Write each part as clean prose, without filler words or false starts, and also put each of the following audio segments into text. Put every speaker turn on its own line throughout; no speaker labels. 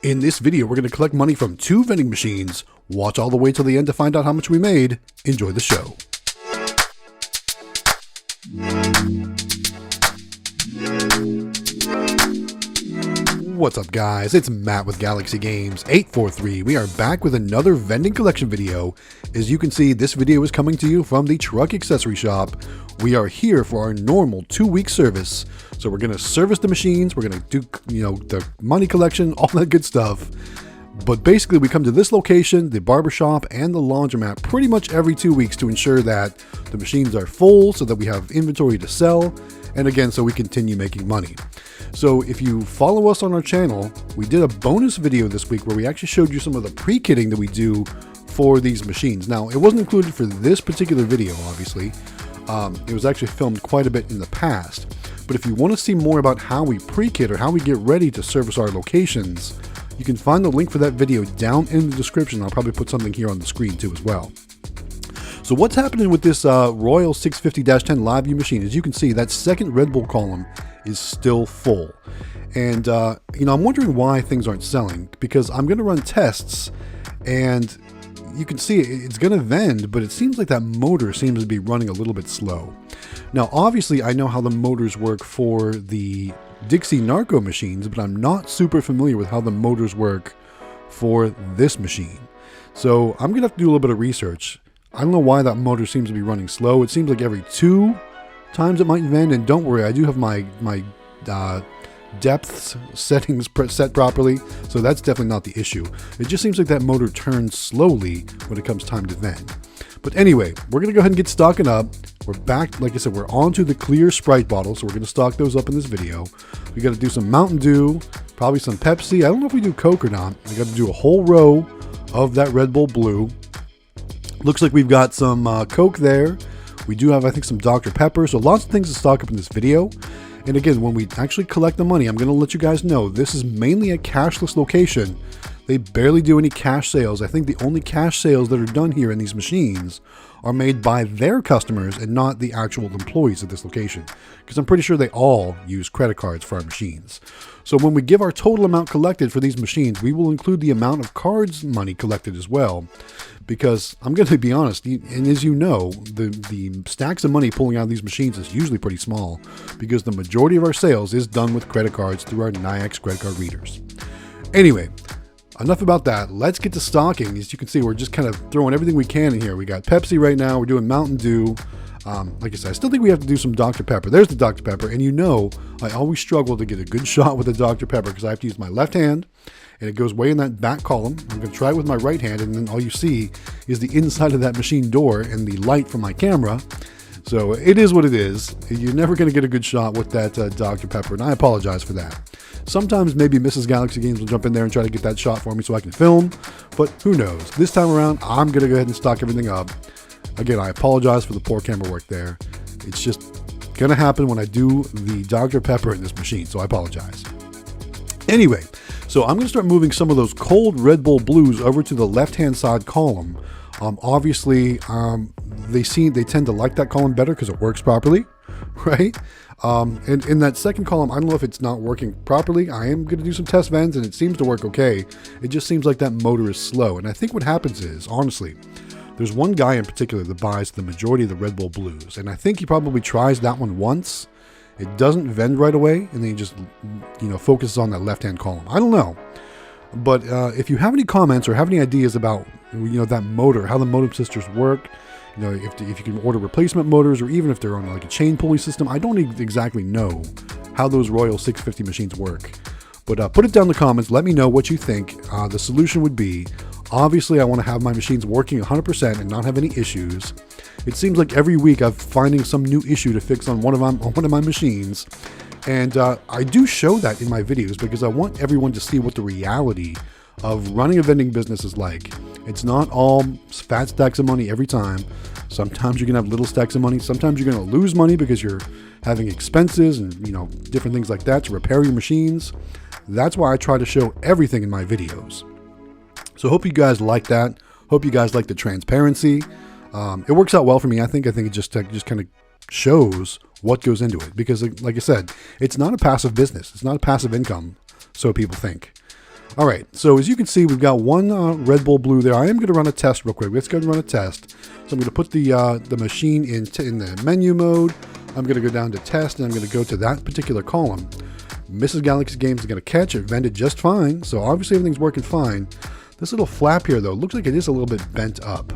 In this video, we're going to collect money from 2 vending machines. Watch all the way till the end to find out how much we made. Enjoy the show. What's up, guys? It's Matt with Galaxy Games 843. We are back with another vending collection video. As you can see, this video is coming to you from the Truck Accessory Shop. We are here for our normal 2-week service. So we're going to service the machines. We're going to do, the money collection, all that good stuff. But basically, we come to this location, the barbershop, and the laundromat pretty much every 2 weeks to ensure that the machines are full so that we have inventory to sell. And again, so we continue making money. So if you follow us on our channel, we did a bonus video this week where we actually showed you some of the pre-kitting that we do for these machines. Now, it wasn't included for this particular video, obviously. It was actually filmed quite a bit in the past. But if you want to see more about how we pre-kit or how we get ready to service our locations, you can find the link for that video down in the description. I'll probably put something here on the screen too as well. So what's happening with this Royal 650-10 Live View machine? As you can see, that second Red Bull column is still full. And, I'm wondering why things aren't selling, because I'm going to run tests and you can see it's going to vend, but it seems like that motor seems to be running a little bit slow. Now, obviously, I know how the motors work for the Dixie Narco machines, but I'm not super familiar with how the motors work for this machine. So I'm going to have to do a little bit of research. I don't know why that motor seems to be running slow. It seems like every 2 times it might vend, and don't worry, I do have my depths settings set properly, so that's definitely not the issue. It just seems like that motor turns slowly when it comes time to vend. But anyway, we're going to go ahead and get stocking up. We're back, like I said, we're on to the clear Sprite bottles, so we're going to stock those up in this video. We got to do some Mountain Dew, probably some Pepsi. I don't know if we do Coke or not. We got to do a whole row of that Red Bull Blue. Looks like we've got some Coke there. We do have, I think, some Dr. Pepper. So lots of things to stock up in this video. And again, when we actually collect the money, I'm going to let you guys know this is mainly a cashless location. They barely do any cash sales. I think the only cash sales that are done here in these machines are made by their customers and not the actual employees at this location, because I'm pretty sure they all use credit cards for our machines. So when we give our total amount collected for these machines, we will include the amount of cards money collected as well, because I'm going to be honest, and as you know, the stacks of money pulling out of these machines is usually pretty small, because the majority of our sales is done with credit cards through our NYX credit card readers. Anyway, enough about that. Let's get to stocking. As you can see, we're just kind of throwing everything we can in here. We got Pepsi right now. We're doing Mountain Dew. Like I said, I still think we have to do some Dr. Pepper. There's the Dr. Pepper. And I always struggle to get a good shot with the Dr. Pepper because I have to use my left hand and it goes way in that back column. I'm going to try it with my right hand, and then all you see is the inside of that machine door and the light from my camera. So it is what it is. You're never going to get a good shot with that Dr. Pepper, and I apologize for that. Sometimes maybe Mrs. Galaxy Games will jump in there and try to get that shot for me so I can film, but who knows? This time around, I'm going to go ahead and stock everything up. Again, I apologize for the poor camera work there. It's just going to happen when I do the Dr. Pepper in this machine, so I apologize. Anyway, so I'm going to start moving some of those cold Red Bull Blues over to the left-hand side column. Obviously, they tend to like that column better because it works properly, right? And in that second column, I don't know if it's not working properly. I am going to do some test vends, and it seems to work okay. It just seems like that motor is slow. And I think what happens is, honestly, there's one guy in particular that buys the majority of the Red Bull Blues, and I think he probably tries that one once. It doesn't vend right away, and then he just, focuses on that left-hand column. I don't know. But if you have any comments or have any ideas about, that motor, how the motor sisters work, if you can order replacement motors, or even if they're on like a chain pulley system, I don't exactly know how those Royal 650 machines work. But put it down in the comments. Let me know what you think the solution would be. Obviously, I want to have my machines working 100% and not have any issues. It seems like every week I'm finding some new issue to fix on one of my machines. And I do show that in my videos because I want everyone to see what the reality of running a vending business is like. It's not all fat stacks of money every time. Sometimes you're going to have little stacks of money. Sometimes you're going to lose money because you're having expenses and, different things like that to repair your machines. That's why I try to show everything in my videos. So hope you guys like that. Hope you guys like the transparency. It works out well for me. I think it just kind of shows what goes into it, because like I said, it's not a passive business. It's not a passive income, so people think. All right, so as you can see, we've got one Red Bull Blue there. I am going to run a test real quick. Let's go and run a test. So I'm going to put the machine in the menu mode. I'm going to go down to test, and I'm going to go to that particular column. Mrs. Galaxy Games is going to catch it, vended just fine. So obviously everything's working fine. This little flap here, though, looks like it is a little bit bent up.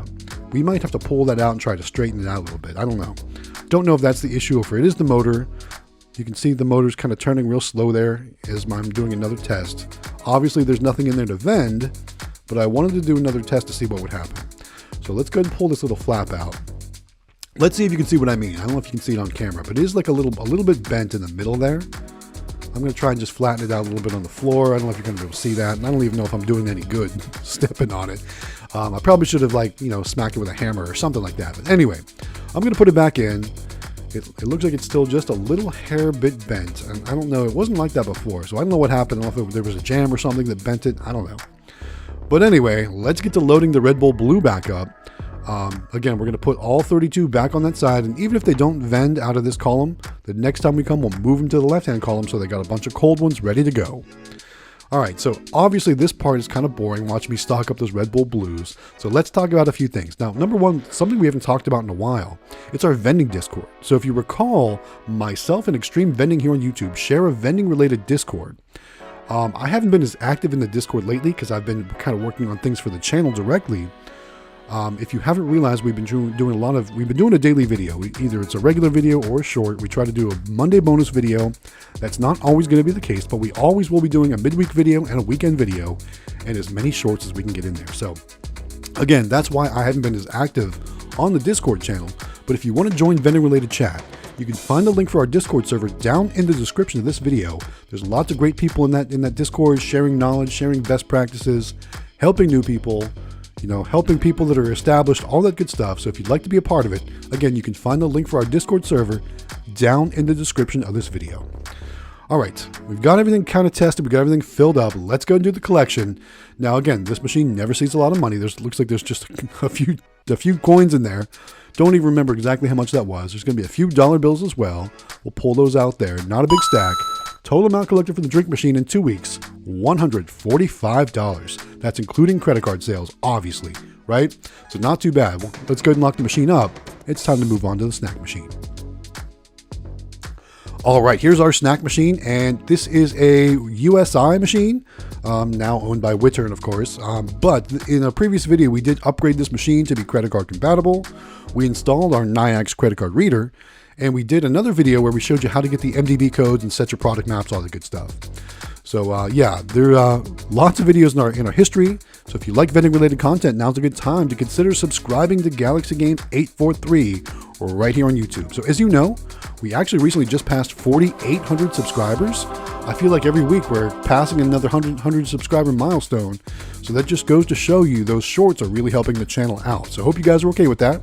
We might have to pull that out and try to straighten it out a little bit. I don't know. Don't know if that's the issue or if it is the motor. You can see the motor's kind of turning real slow there as I'm doing another test. Obviously, there's nothing in there to vend, but I wanted to do another test to see what would happen. So let's go ahead and pull this little flap out. Let's see if you can see what I mean. I don't know if you can see it on camera, but it is like a little bit bent in the middle there. I'm going to try and just flatten it out a little bit on the floor. I don't know if you're going to be able to see that. And I don't even know if I'm doing any good stepping on it. I probably should have smacked it with a hammer or something like that. But anyway, I'm going to put it back in. It looks like it's still just a little hair bit bent. And I don't know. It wasn't like that before. So I don't know what happened. I don't know if there was a jam or something that bent it. I don't know. But anyway, let's get to loading the Red Bull Blue back up. Again, we're going to put all 32 back on that side, and even if they don't vend out of this column, the next time we come, we'll move them to the left-hand column so they got a bunch of cold ones ready to go. All right, so obviously this part is kind of boring, watching me stock up those Red Bull Blues. So let's talk about a few things. Now, number one, something we haven't talked about in a while, it's our vending Discord. So if you recall, myself and Extreme Vending here on YouTube share a vending-related Discord. I haven't been as active in the Discord lately because I've been kind of working on things for the channel directly. If you haven't realized, we've been doing a daily video. Either it's a regular video or a short. We try to do a Monday bonus video. That's not always going to be the case, but we always will be doing a midweek video and a weekend video and as many shorts as we can get in there. So again, that's why I haven't been as active on the Discord channel. But if you want to join vending related chat, you can find the link for our Discord server down in the description of this video. There's lots of great people in that Discord, sharing knowledge, sharing best practices, helping new people, helping people that are established, all that good stuff. So if you'd like to be a part of it, again, you can find the link for our Discord server down in the description of this video. All right, we've got everything kind of tested. We've got everything filled up. Let's go and do the collection. Now, again, this machine never sees a lot of money. Looks like there's just a few coins in there. Don't even remember exactly how much that was. There's going to be a few dollar bills as well. We'll pull those out there. Not a big stack. Total amount collected for the drink machine in 2 weeks, $145. That's including credit card sales, obviously, right? So not too bad. Well, let's go ahead and lock the machine up. It's time to move on to the snack machine. All right, here's our snack machine, and this is a USI machine, now owned by Wittern, of course. But in a previous video, we did upgrade this machine to be credit card compatible. We installed our Nayax credit card reader, and we did another video where we showed you how to get the MDB codes and set your product maps, all the good stuff. So yeah, there are lots of videos in our history. So if you like vending related content, now's a good time to consider subscribing to Galaxy Games 843 or right here on YouTube. So as you know, we actually recently just passed 4,800 subscribers. I feel like every week we're passing another 100 subscriber milestone. So that just goes to show you those shorts are really helping the channel out. So I hope you guys are okay with that.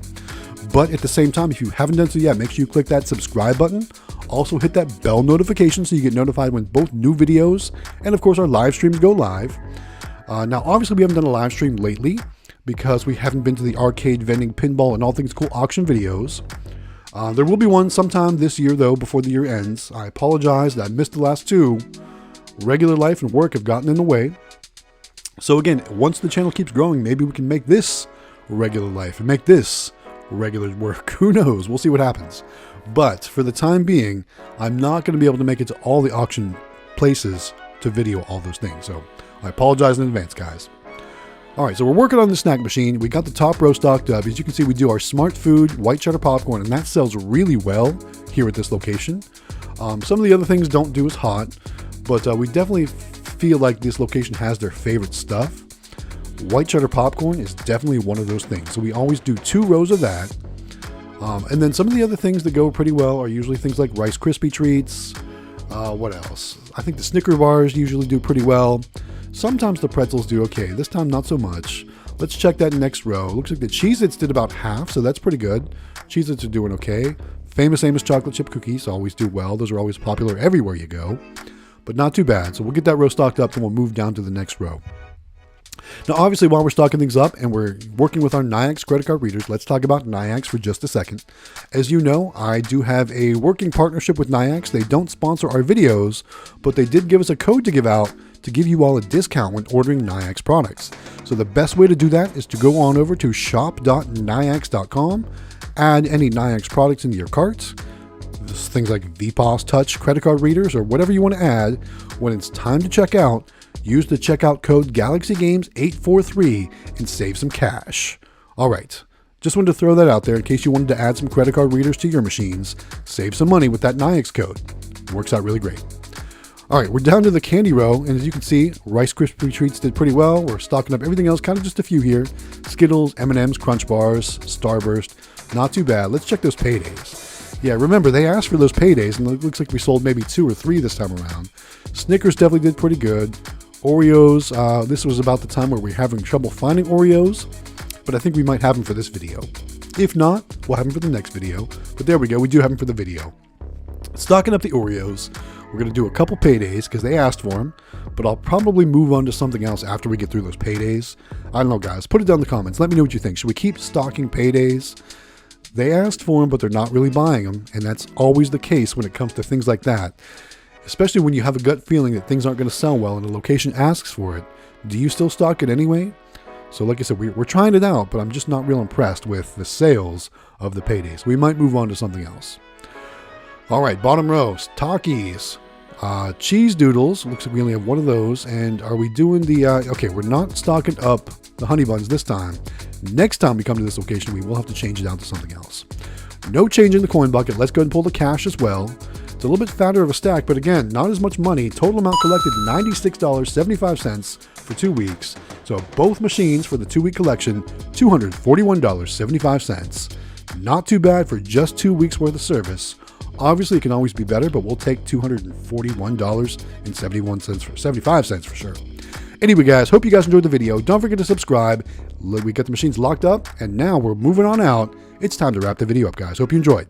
But at the same time, if you haven't done so yet, make sure you click that subscribe button. Also hit that bell notification so you get notified when both new videos and of course our live streams go live. Now obviously we haven't done a live stream lately because we haven't been to the arcade, vending, pinball, and all things cool auction videos. There will be one sometime this year though, before the year ends. I apologize that I missed the last two. Regular life and work have gotten in the way. So again, once the channel keeps growing, maybe we can make this regular life and make this regular work. Who knows? We'll see what happens. But for the time being, I'm not going to be able to make it to all the auction places to video all those things. So I apologize in advance, guys. All right, so we're working on the snack machine. We got the top row stocked up. As you can see, we do our Smart Food white cheddar popcorn, and that sells really well here at this location. Some of the other things don't do as hot, but we definitely feel like this location has their favorite stuff. White cheddar popcorn is definitely one of those things. So we always do 2 rows of that. And then some of the other things that go pretty well are usually things like Rice Krispie treats. What else? I think the Snicker bars usually do pretty well. Sometimes the pretzels do okay. This time, not so much. Let's check that next row. Looks like the Cheez-Its did about half, so that's pretty good. Cheez-Its are doing okay. Famous Amos chocolate chip cookies always do well. Those are always popular everywhere you go, but not too bad. So we'll get that row stocked up and we'll move down to the next row. Now, obviously, while we're stocking things up and we're working with our Nayax credit card readers, let's talk about Nayax for just a second. As you know, I do have a working partnership with Nayax. They don't sponsor our videos, but they did give us a code to give out to give you all a discount when ordering Nayax products. So the best way to do that is to go on over to shop.nayax.com, add any Nayax products into your cart, things like VPOS Touch credit card readers or whatever you want to add. When it's time to check out, use the checkout code GalaxyGames843 and save some cash. All right, just wanted to throw that out there in case you wanted to add some credit card readers to your machines. Save some money with that Nayax code. It works out really great. All right, we're down to the candy row, and as you can see, Rice Krispie Treats did pretty well. We're stocking up everything else, kind of just a few here. Skittles, M&M's, Crunch Bars, Starburst, not too bad. Let's check those paydays. Yeah, remember, they asked for those paydays, and it looks like we sold maybe 2 or 3 this time around. Snickers definitely did pretty good. Oreos, this was about the time where we're having trouble finding Oreos, but I think we might have them for this video. If not, we'll have them for the next video. But there we go, we do have them for the video. Stocking up the Oreos, we're going to do a couple paydays because they asked for them, but I'll probably move on to something else after we get through those paydays. I don't know, guys. Put it down in the comments. Let me know what you think. Should we keep stocking paydays? They asked for them, but they're not really buying them, and that's always the case when it comes to things like that, especially when you have a gut feeling that things aren't going to sell well and the location asks for it. Do you still stock it anyway? So like I said, we're trying it out, but I'm just not real impressed with the sales of the paydays. We might move on to something else. All right, bottom row, Takis. Cheese doodles, looks like we only have one of those. And are we doing the, okay, we're not stocking up the honey buns this time. Next time we come to this location, we will have to change it out to something else. No change in the coin bucket. Let's go ahead and pull the cash as well. It's a little bit fatter of a stack, but again, not as much money. Total amount collected, $96.75 for 2 weeks. So both machines for the 2-week collection, $241.75. Not too bad for just 2 weeks worth of service. Obviously, it can always be better, but we'll take $241.75 for sure. Anyway, guys, hope you guys enjoyed the video. Don't forget to subscribe. We got the machines locked up, and now we're moving on out. It's time to wrap the video up, guys. Hope you enjoyed.